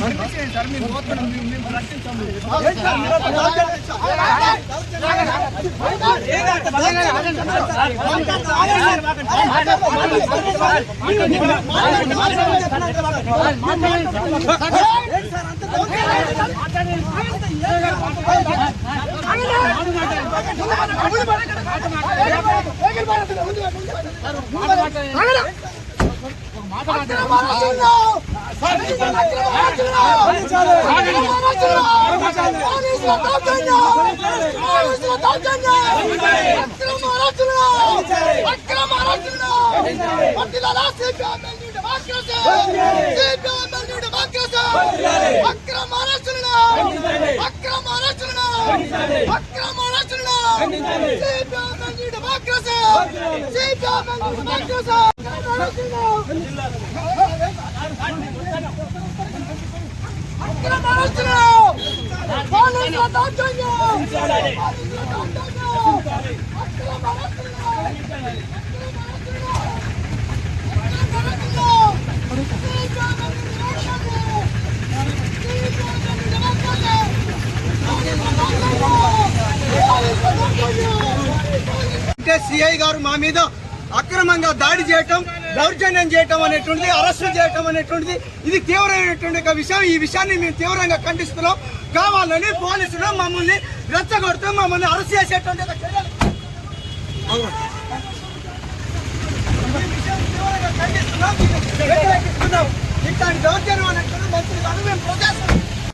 Sir మేము పోతున్నాం, మేము రక్షించాము. సిఐ గారు మా మీద అక్రమంగా దాడి చేయటం, దౌర్జన్యం చేయటం అనేటువంటిది, అరెస్టు చేయటం అనేటువంటిది ఇది తీవ్రమైనటువంటి విషయం. ఈ విషయాన్ని మేము తీవ్రంగా ఖండిస్తున్నాం. కావాలని పోలీసులు మమ్మల్ని రెచ్చగొడుతూ మమ్మల్ని అరెస్ట్ చేసేటువంటి ఇట్లాంటి దౌర్జన్యం అనేటువంటి మంత్రి మేము ప్రజాస్వామ్యం